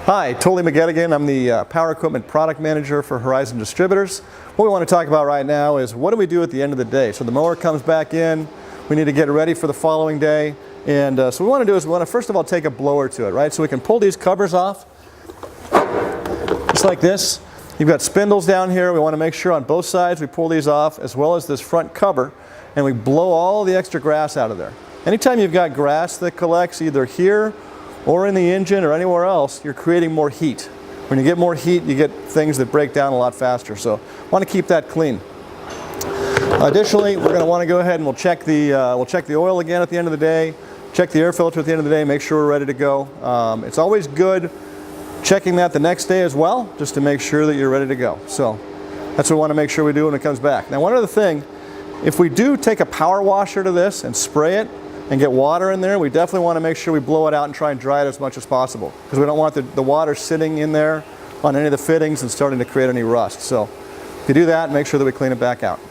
Hi, Tolly McGettigan. I'm the Power Equipment Product Manager for Horizon Distributors. What we want to talk about right now is what do we do at the end of the day? So the mower comes back in, we need to get it ready for the following day, and so what we want to do is we want to first of all take a blower to it, right? So we can pull these covers off, just like this. You've got spindles down here. We want to make sure on both sides we pull these off, as well as this front cover, and we blow all the extra grass out of there. Anytime you've got grass that collects either here or in the engine or anywhere else, you're creating more heat. When you get more heat, you get things that break down a lot faster. So want to keep that clean. Additionally, we're going to want to go ahead and we'll check the oil again at the end of the day, check the air filter at the end of the day, make sure we're ready to go. It's always good checking that the next day as well, just to make sure that you're ready to go. So that's what we want to make sure we do when it comes back. Now, one other thing, if we do take a power washer to this and spray it, and get water in there, we definitely want to make sure we blow it out and try and dry it as much as possible, because we don't want the water sitting in there on any of the fittings and starting to create any rust. So if you do that, make sure that we clean it back out.